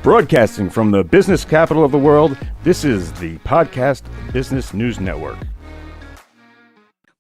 Broadcasting from the business capital of the world, this is the Podcast Business News Network.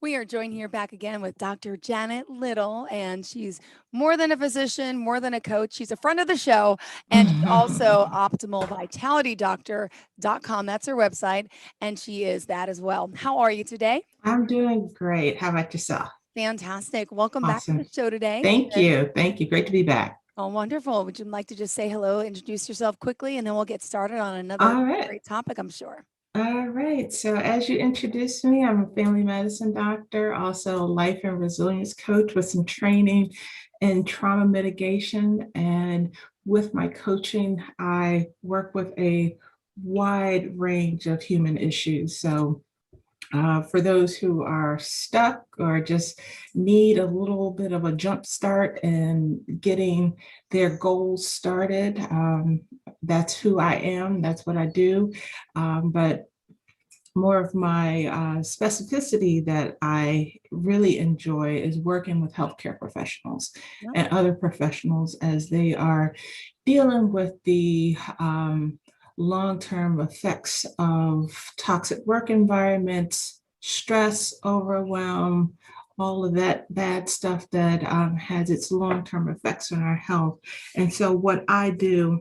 We are joined here back again with Dr. Janet Little, and she's more than a physician, more than a coach. She's a friend of the show, and she's also optimalvitalitydoctor.com. That's her website, and she is that as well. How are you today? I'm doing great. How about yourself? Fantastic. Welcome back to the show today. Thank you. Thank you. Great to be back. Oh, wonderful. Would you like to just say hello, introduce yourself quickly, and then we'll get started on another great topic, I'm sure. All right. So as you introduced me, I'm a family medicine doctor, also a life and resilience coach with some training in trauma mitigation. And with my coaching, I work with a wide range of human issues. So for those who are stuck or just need a little bit of a jump start in getting their goals started, that's who I am. That's what I do. But more of my specificity that I really enjoy is working with healthcare professionals and other professionals as they are dealing with the long-term effects of toxic work environments, stress, overwhelm, all of that bad stuff that has its long-term effects on our health. And so what I do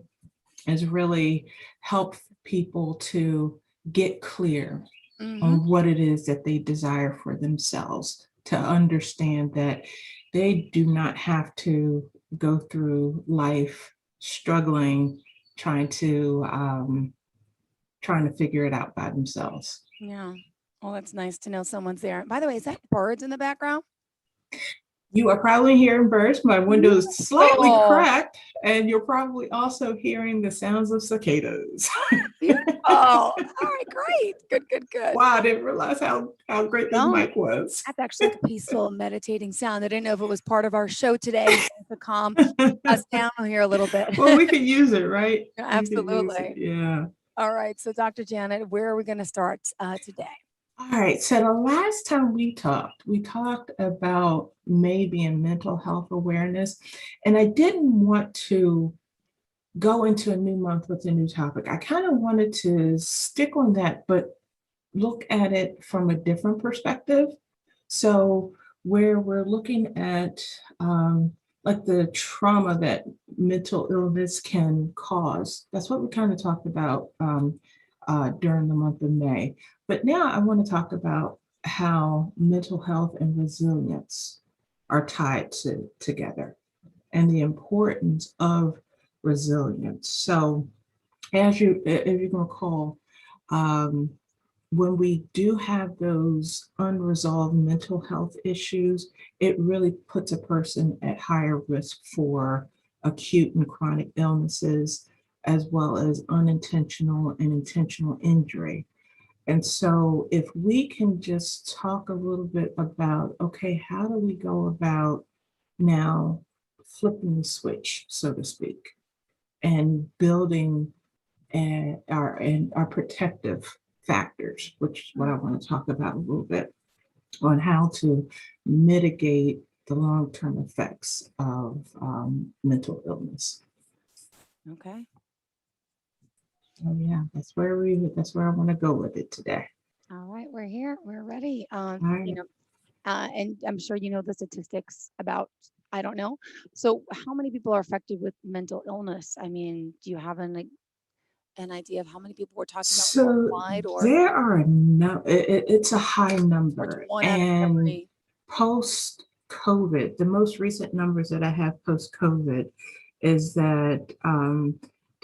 is really help people to get clear on what it is that they desire for themselves, to understand that they do not have to go through life struggling, trying to figure it out by themselves. Yeah. Well, that's nice to know someone's there. By the way, is that birds in the background? You are probably hearing birds. My window is slightly cracked, and you're probably also hearing the sounds of cicadas. Beautiful. All right, great. Good. Wow, I didn't realize how great this mic was. That's actually a peaceful, meditating sound. I didn't know if it was part of our show today to calm us down here a little bit. Well, we could use it, right? Absolutely. Yeah. All right. So, Dr. Janet, where are we going to start today? All right. So the last time we talked about maybe in mental health awareness, and I didn't want to go into a new month with a new topic. I kind of wanted to stick on that, but look at it from a different perspective. So where we're looking at like the trauma that mental illness can cause, that's what we kind of talked about during the month of May. But now I want to talk about how mental health and resilience are tied together and the importance of resilience. So as you can recall, when we do have those unresolved mental health issues, it really puts a person at higher risk for acute and chronic illnesses, as well as unintentional and intentional injury. And so if we can just talk a little bit about, okay, how do we go about now flipping the switch, so to speak, and building our protective factors, which is what I want to talk about a little bit, on how to mitigate the long-term effects of mental illness. Okay. Oh yeah, that's where I want to go with it today. All right, we're here. We're ready. Right. And I'm sure you know the statistics about, I don't know. So how many people are affected with mental illness? I mean, do you have an idea of how many people we're talking about worldwide? Or there are it's a high number. And post-COVID, the most recent numbers that I have post-COVID is that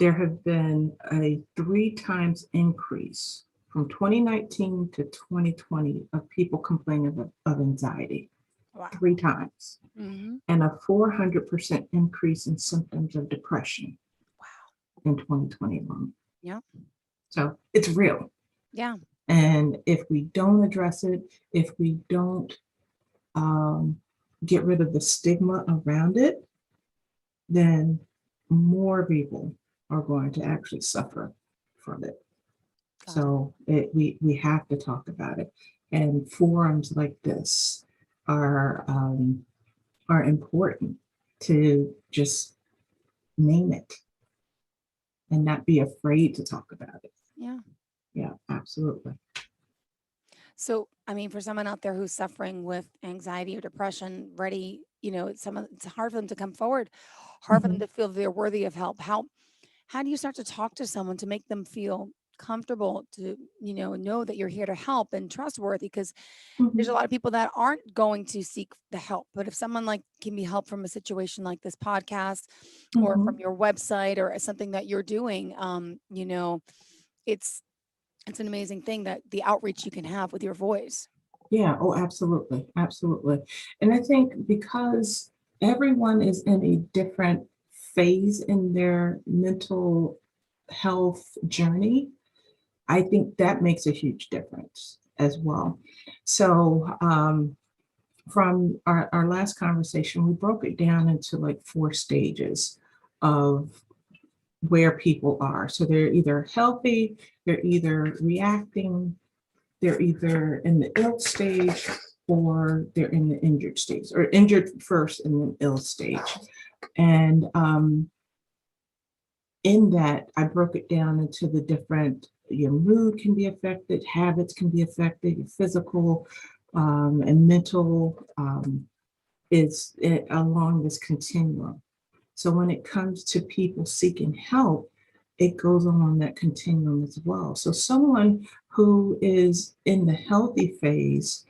there have been a 3 times increase from 2019 to 2020 of people complaining of anxiety. Wow. 3 times. And a 400% increase in symptoms of depression. Wow. In 2021. Yeah. So it's real. Yeah. And if we don't address it, if we don't get rid of the stigma around it, then more people are going to actually suffer from it. So we have to talk about it. And forums like this are important to just name it and not be afraid to talk about it. Yeah. Yeah, absolutely. So, I mean, for someone out there who's suffering with anxiety or depression, it's hard for them to come forward, hard for them Mhm. to feel they're worthy of help. How do you start to talk to someone to make them feel comfortable to, know that you're here to help and trustworthy? Because there's a Mhm. lot of people that aren't going to seek the help. But if someone like can be helped from a situation like this podcast or from Mhm. your website or something that you're doing, it's it's an amazing thing that the outreach you can have with your voice. Yeah, oh, absolutely, absolutely. And I think because everyone is in a different phase in their mental health journey, I think that makes a huge difference as well. So, from our last conversation, we broke it down into like 4 stages of where people are. So they're either healthy, they're either reacting, they're either in the ill stage, or they're in the injured stage, or injured first and then ill stage. And in that, I broke it down into the different, your mood can be affected, habits can be affected, your physical and mental is along this continuum. So when it comes to people seeking help, it goes along that continuum as well. So someone who is in the healthy phase,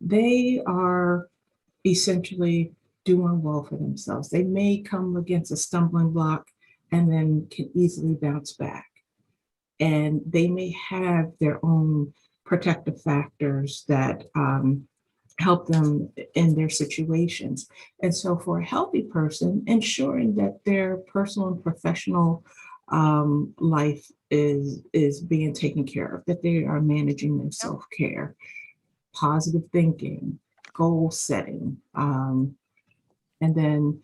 they are essentially doing well for themselves. They may come against a stumbling block and then can easily bounce back. And they may have their own protective factors that help them in their situations. And so for a healthy person, ensuring that their personal and professional life is being taken care of, that they are managing their Yep. self-care, positive thinking, goal setting, and then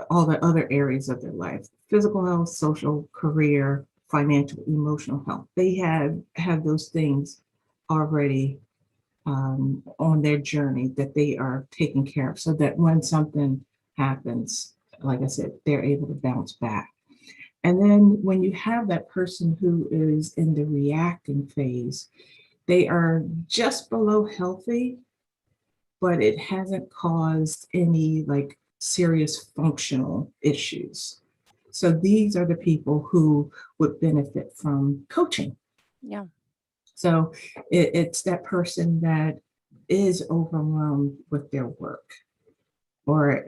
all the other areas of their life, physical health, social, career, financial, emotional health. They have those things already on their journey that they are taking care of, so that when something happens, like I said, they're able to bounce back. And then when you have that person who is in the reacting phase, they are just below healthy, but it hasn't caused any like serious functional issues. So these are the people who would benefit from coaching. Yeah. So it's that person that is overwhelmed with their work, or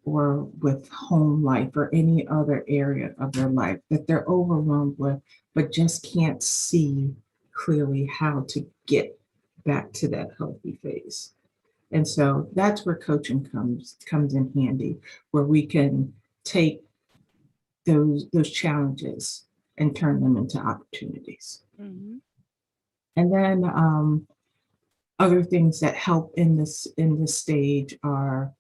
or with home life or any other area of their life that they're overwhelmed with, but just can't see clearly how to get back to that healthy phase. And so that's where coaching comes in handy, where we can take those challenges and turn them into opportunities. Hmm. And then other things that help in this stage are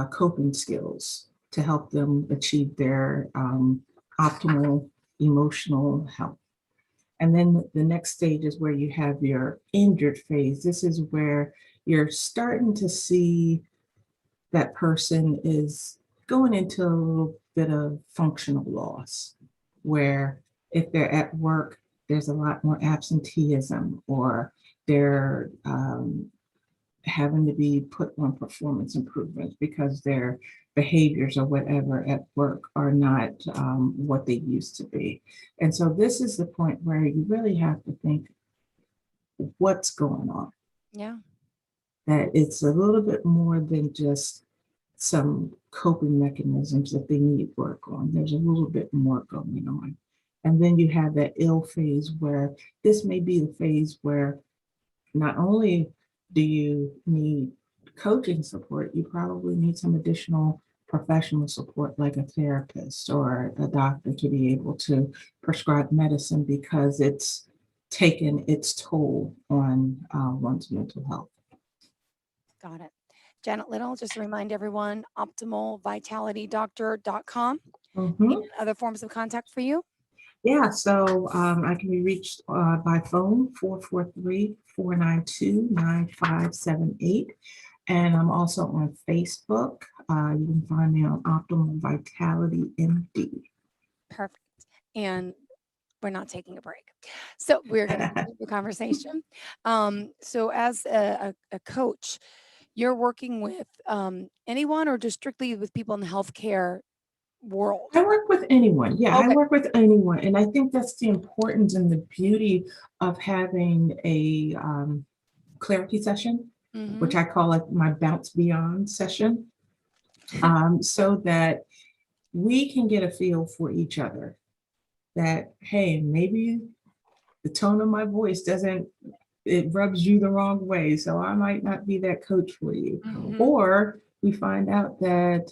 coping skills to help them achieve their optimal emotional health. And then the next stage is where you have your injured phase. This is where you're starting to see that person is going into a little bit of functional loss, where if they're at work, there's a lot more absenteeism, or they're having to be put on performance improvements because their behaviors or whatever at work are not what they used to be. And so this is the point where you really have to think, what's going on? Yeah. That it's a little bit more than just some coping mechanisms that they need work on. There's a little bit more going on. And then you have that ill phase, where this may be the phase where not only do you need coaching support, you probably need some additional professional support, like a therapist or a doctor, to be able to prescribe medicine, because it's taken its toll on one's mental health. Got it. Janet Little, just to remind everyone, optimalvitalitydoctor.com. Mhm. And other forms of contact for you? Yeah, so I can be reached by phone, 443-492-9578. And I'm also on Facebook. You can find me on Optimal Vitality MD. Perfect. and we're not taking a break. So we're going to continue the conversation. So as a coach, you're working with anyone or just strictly with people in the healthcare world? I work with anyone. Yeah, I Okay. work with anyone. And I think that's the importance and the beauty of having a clarity session, Mm-hmm. which I call it my bounce beyond session, so that we can get a feel for each other. That, hey, maybe the tone of my voice doesn't, it rubs you the wrong way. So I might not be that coach for you. Mm-hmm. Or we find out that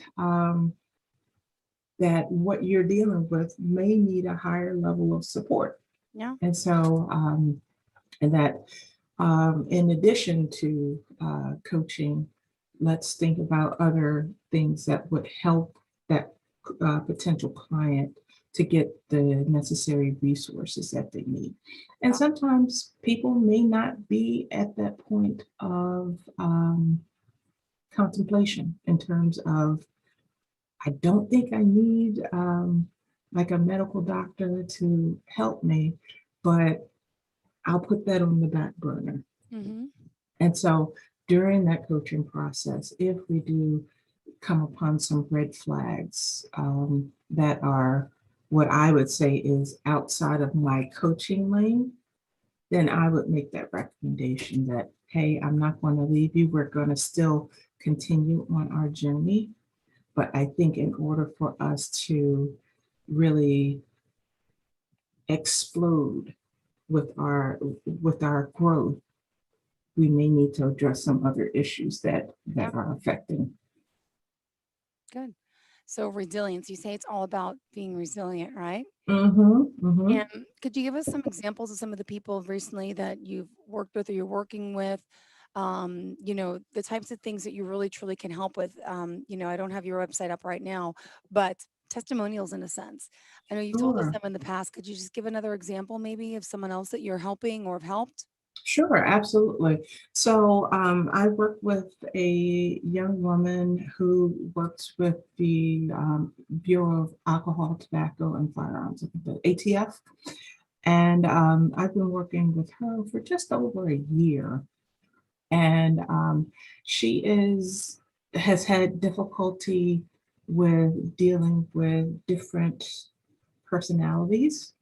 that what you're dealing with may need a higher level of support. Yeah. And so, and that in addition to coaching, let's think about other things that would help that potential client to get the necessary resources that they need. And sometimes people may not be at that point of contemplation in terms of, I don't think I need like a medical doctor to help me, but I'll put that on the back burner. Mm-hmm. And so during that coaching process, if we do come upon some red flags that are what I would say is outside of my coaching lane, then I would make that recommendation that, hey, I'm not going to leave you. We're going to still continue on our journey. But I think in order for us to really explode with our growth, we may need to address some other issues that Yeah. are affecting. Good. So resilience, you say it's all about being resilient, right? Mm-hmm, mm-hmm. And could you give us some examples of some of the people recently that you've worked with or you're working with? The types of things that you really truly can help with. I don't have your website up right now, but testimonials in a sense. I know you've told us Sure. them in the past. Could you just give another example maybe of someone else that you're helping or have helped? Sure, absolutely. So I work with a young woman who works with the Bureau of Alcohol, Tobacco, and Firearms, the ATF. And I've been working with her for just over a year. And she has had difficulty with dealing with different personalities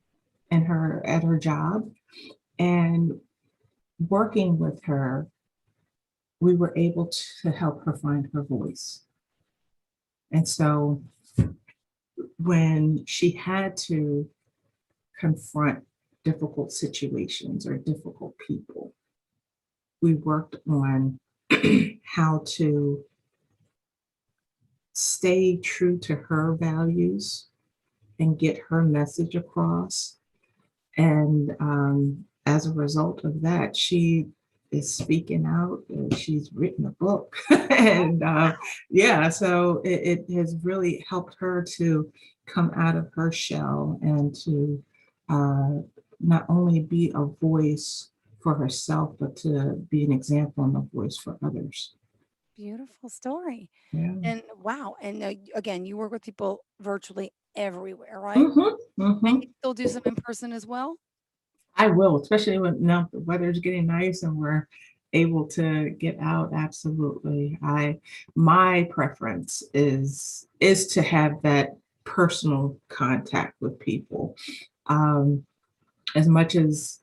at her job. And working with her, we were able to help her find her voice. And so when she had to confront difficult situations or difficult people, we worked on how to stay true to her values and get her message across. And as a result of that, she is speaking out. She's written a book. And so it has really helped her to come out of her shell and to not only be a voice for herself, but to be an example and a voice for others. Beautiful story. Yeah. And wow. And again, you work with people virtually everywhere, right? Mm-hmm, mm-hmm. And you still do some in person as well? I will, especially when now the weather's getting nice and we're able to get out. Absolutely. My preference is to have that personal contact with people. Um, as much as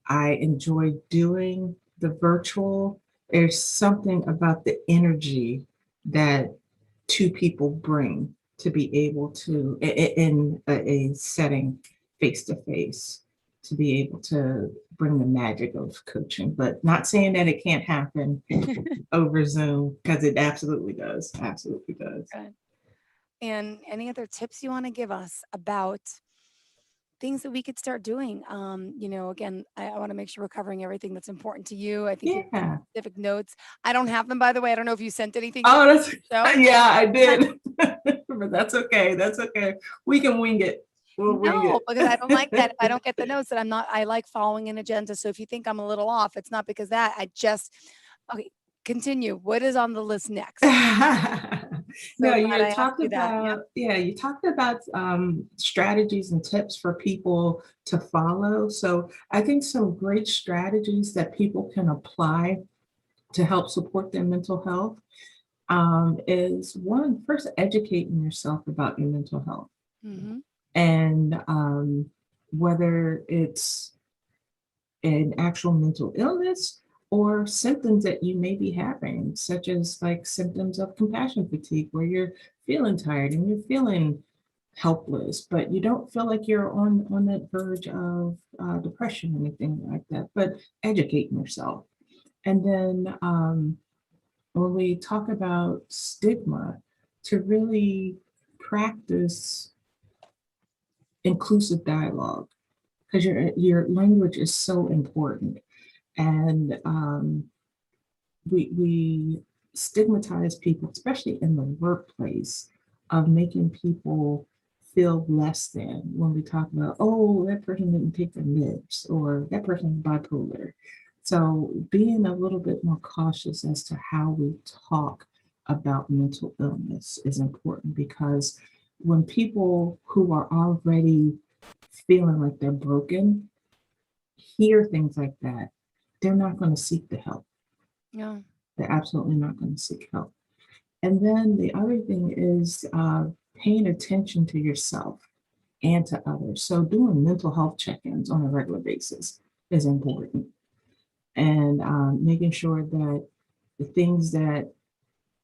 I enjoy doing the virtual, there's something about the energy that two people bring to be able to, in a setting face to face, to be able to bring the magic of coaching. But not saying that it can't happen over Zoom, because it absolutely does. Absolutely does. Good. And any other tips you want to give us about things that we could start doing? Again, I want to make sure we're covering everything that's important to you. I think you have Yeah. specific notes. I don't have them, by the way. I don't know if you sent anything. Oh, that's So yeah, I did. But that's okay. That's okay. We can wing it. We'll wing no, it. because I don't like that. If I don't get the notes, that I like following an agenda. So if you think I'm a little off, it's not because that. Okay. continue. What is on the list next? No, So glad you I asked talked you that. Yep. about, yeah, you talked about strategies and tips for people to follow. So I think some great strategies that people can apply to help support their mental health is one, first educating yourself about your mental health. Mm-hmm. And whether it's an actual mental illness or symptoms that you may be having, such as like symptoms of compassion fatigue, where you're feeling tired and you're feeling helpless, but you don't feel like you're on that verge of depression or anything like that, but educating yourself. And then when we talk about stigma, to really practice inclusive dialogue, because your language is so important. And we stigmatize people, especially in the workplace, of making people feel less than when we talk about, oh, that person didn't take their meds or that person is bipolar. So being a little bit more cautious as to how we talk about mental illness is important, because when people who are already feeling like they're broken hear things like that, they're not going to seek the help. Yeah. They're absolutely not going to seek help. And then the other thing is paying attention to yourself and to others. So doing mental health check-ins on a regular basis is important. And making sure that the things that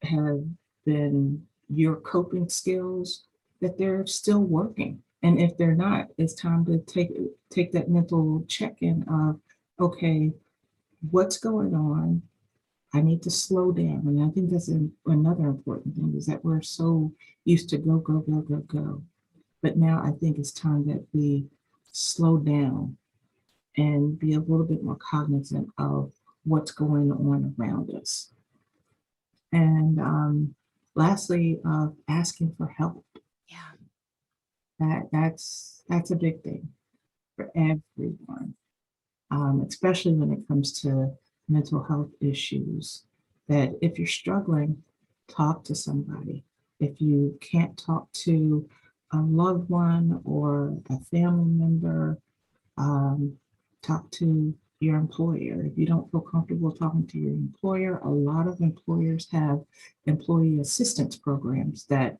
have been your coping skills, that they're still working. And if they're not, it's time to take that mental check-in of, okay, what's going on? I need to slow down. And I think that's another important thing, is that we're so used to go, go, go, go, go. But now I think it's time that we slow down and be a little bit more cognizant of what's going on around us. And lastly, asking for help. Yeah. That's a big thing for everyone, especially when it comes to mental health issues. That if you're struggling, talk to somebody. If you can't talk to a loved one or a family member, talk to your employer. If you don't feel comfortable talking to your employer, a lot of employers have employee assistance programs that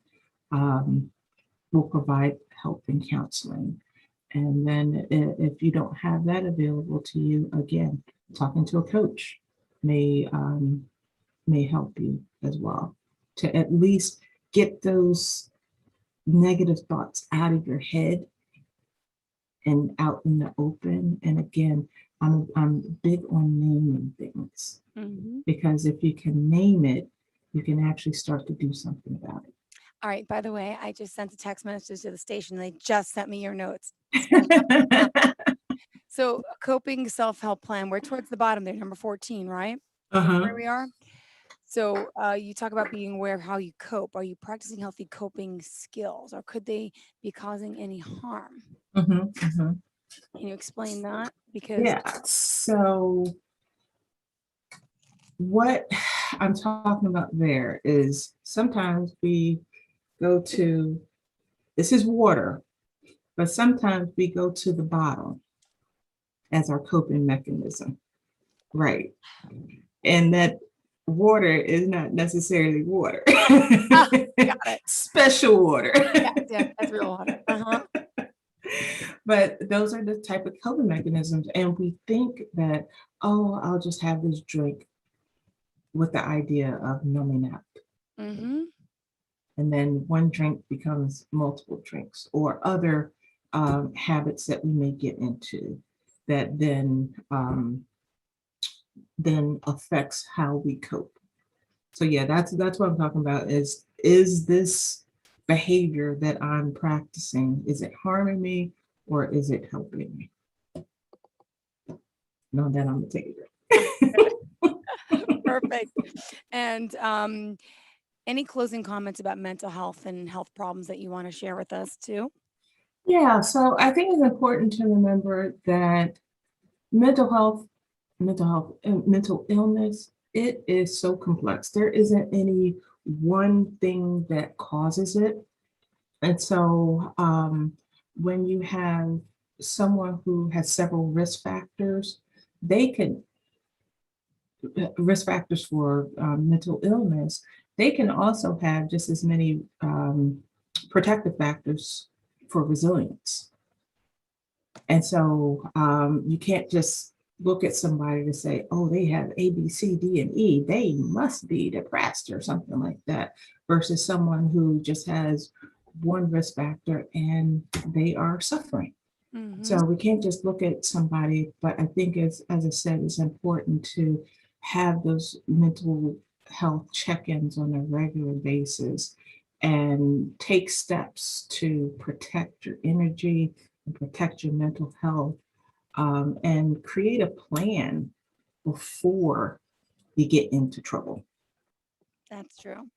will provide help and counseling. And then if you don't have that available to you, again, talking to a coach may help you as well, to at least get those negative thoughts out of your head and out in the open. And again, I'm big on naming things, Mm-hmm. because if you can name it, you can actually start to do something about All right. By the way, I just sent a text message to the station. They just sent me your notes. it. So, coping self-help plan. We're towards the bottom there, number 14, right? Uh-huh. Where we are. So, you talk about being aware of how you cope. Are you practicing healthy coping skills, or could they be causing any harm? Can you explain that? Because Yeah. So what I'm talking about there is sometimes we go to, this is water, but sometimes we go to the bottom as our coping mechanism, right? And that water is not necessarily water. got it. Special water. Yeah, that's real water. But those are the type of coping mechanisms. And we think that, oh, I'll just have this drink, with the idea of numbing out. Mm-hmm. And then one drink becomes multiple drinks, or other habits that we may get into that then affects how we cope. So yeah, that's what I'm talking about, is this behavior that I'm practicing, is it harming me or is it helping me? No, then I'm gonna take a drink. Perfect. And any closing comments about mental health and health problems that you want to share with us too? Yeah, so I think it's important to remember that mental health and mental illness It is so complex. There isn't any one thing that causes it. And so when you have someone who has several risk factors, they can risk factors for mental illness, they can also have just as many protective factors for resilience. And so you can't just look at somebody to say, oh, they have A, B, C, D, and E. They must be depressed or something like that, versus someone who just has one risk factor and they are suffering. Mm-hmm. So we can't just look at somebody, but I think as I said, it's important to have those mental health check-ins on a regular basis and take steps to protect your energy and protect your mental health, and create a plan before you get into trouble. That's true.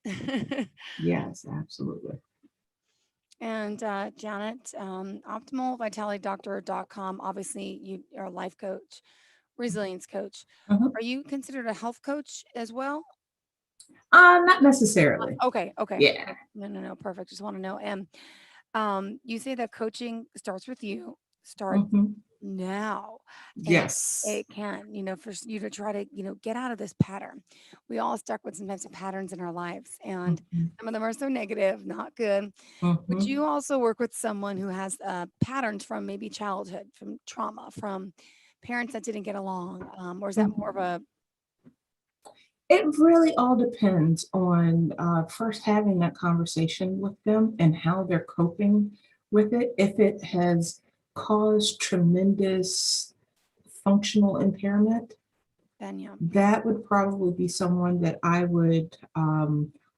Yes, absolutely. And Janet, optimalvitalitydoctor.com. Obviously, you are a life coach, resilience coach. Mhm. Are you considered a health coach as well? Not necessarily. Okay, okay. Yeah. No, perfect. Just want to know. And you say that coaching starts with you. Start Mhm. now. And Yes. it can, for you to try to, get out of this pattern. We all stuck with some types of patterns in our lives, and Mhm. some of them are so negative, not good. But Mhm. you also work with someone who has patterns from maybe childhood, from trauma, from parents that didn't get along, or is that more of Mhm. a It really all depends on first having that conversation with them and how they're coping with it. If it has caused tremendous functional impairment, then yeah, that would probably be someone that I would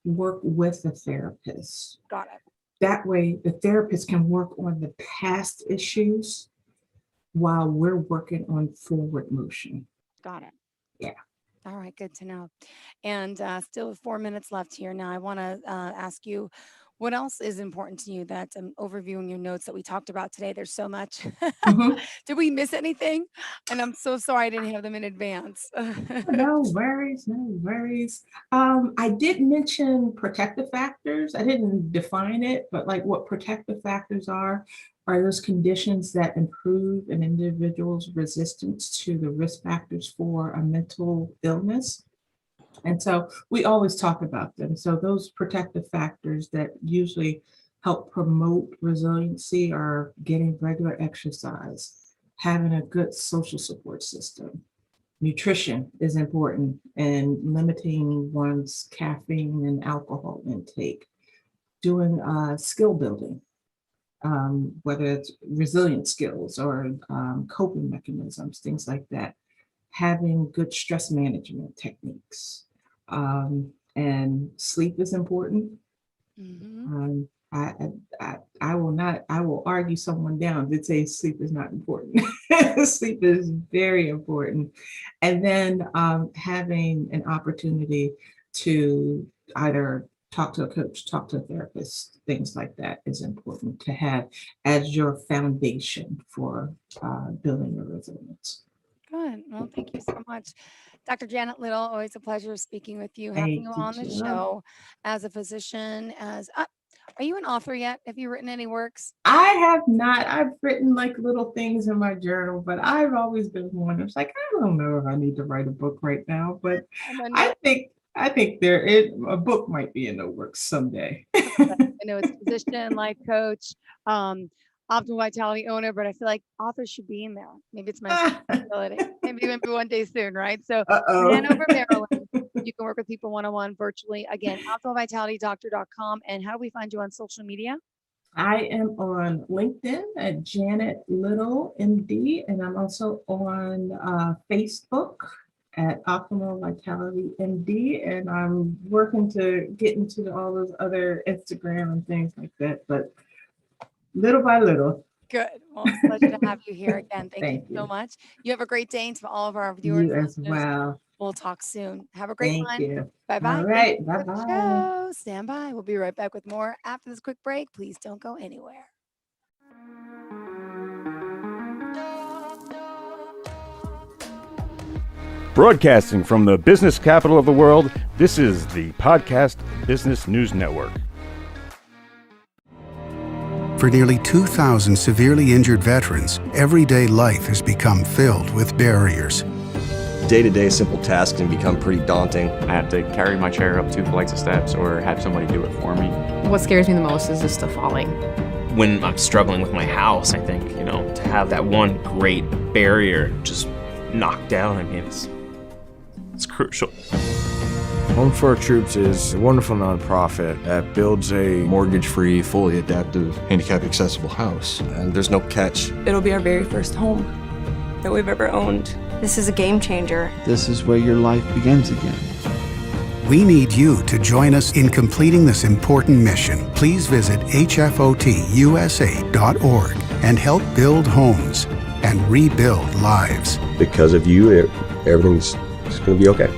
work with a therapist. got it, That way, the therapist can work on the past issues while we're working on forward motion. got it. Yeah. All right, good to know. And still with 4 minutes left here. Now, I want to ask you, what else is important to you that overviewing your notes that we talked about today? There's so much. Mhm. Did we miss anything? And I'm so sorry I didn't have them in advance. No worries, no worries. I did mention protective factors. I didn't define it, but like what protective factors are those conditions that improve an individual's resistance to the risk factors for a mental illness. And so we always talk about them. So those protective factors that usually help promote resiliency are getting regular exercise, having a good social support system. Nutrition is important, and limiting one's caffeine and alcohol intake, doing skill building, whether it's resilient skills or coping mechanisms, things like that, having good stress management techniques. And sleep is important. Hmm. Um, I, I will not, I will argue someone down that say sleep is not important. Sleep is very important. And then having an opportunity to either talk to a coach, talk to a therapist, things like that is important to have as your foundation for building your resilience. Good. Well, thank you so much. Dr. Janet Little, always a pleasure speaking with you, having you Thank you, on the Jill. show as a physician, are you an author yet? Have you written any works? I have not. I've written like little things in my journal, but I've always been one who's like, I don't know if I need to write a book right now, but I know. I think there is a book might be in the works someday. Perfect. I know it's physician, life coach, optimal vitality owner, but I feel like authors should be in there. Maybe it's my responsibility. Maybe one day soon, right? So in Uh-oh. Hanover, Maryland, you can work with people one-on-one virtually. Again, optimalvitalitydoctor.com. And how do we find you on social media? I am on LinkedIn at Janet Little MD, and I'm also on Facebook at Optimal Vitality MD, and I'm working to get into all those other Instagram and things like that, but little by little. Good. Well, it's a pleasure to have you here again. Thank you Thank so you. much. You have a great day, and to all of our viewers You and as listeners, well. we'll talk soon. Have a great Thank one. you. Bye All bye. Thank right. you Bye for the bye. show. Stand by. We'll be right back with more after this quick break. Please don't go anywhere. Broadcasting from the business capital of the world, this is the Podcast Business News Network. For nearly 2,000 severely injured veterans, everyday life has become filled with barriers. Day-to-day simple tasks can become pretty daunting. I have to carry my chair up 2 flights of steps or have somebody do it for me. What scares me the most is just the falling. When I'm struggling with my house, I think, to have that one great barrier just knocked down, I mean, it's crucial. Home for Our Troops is a wonderful nonprofit that builds a mortgage-free, fully adaptive, handicap-accessible house. And there's no catch. It'll be our very first home that we've ever owned. This is a game changer. This is where your life begins again. We need you to join us in completing this important mission. Please visit hfotusa.org and help build homes and rebuild lives. Because of you, everything's going to be okay.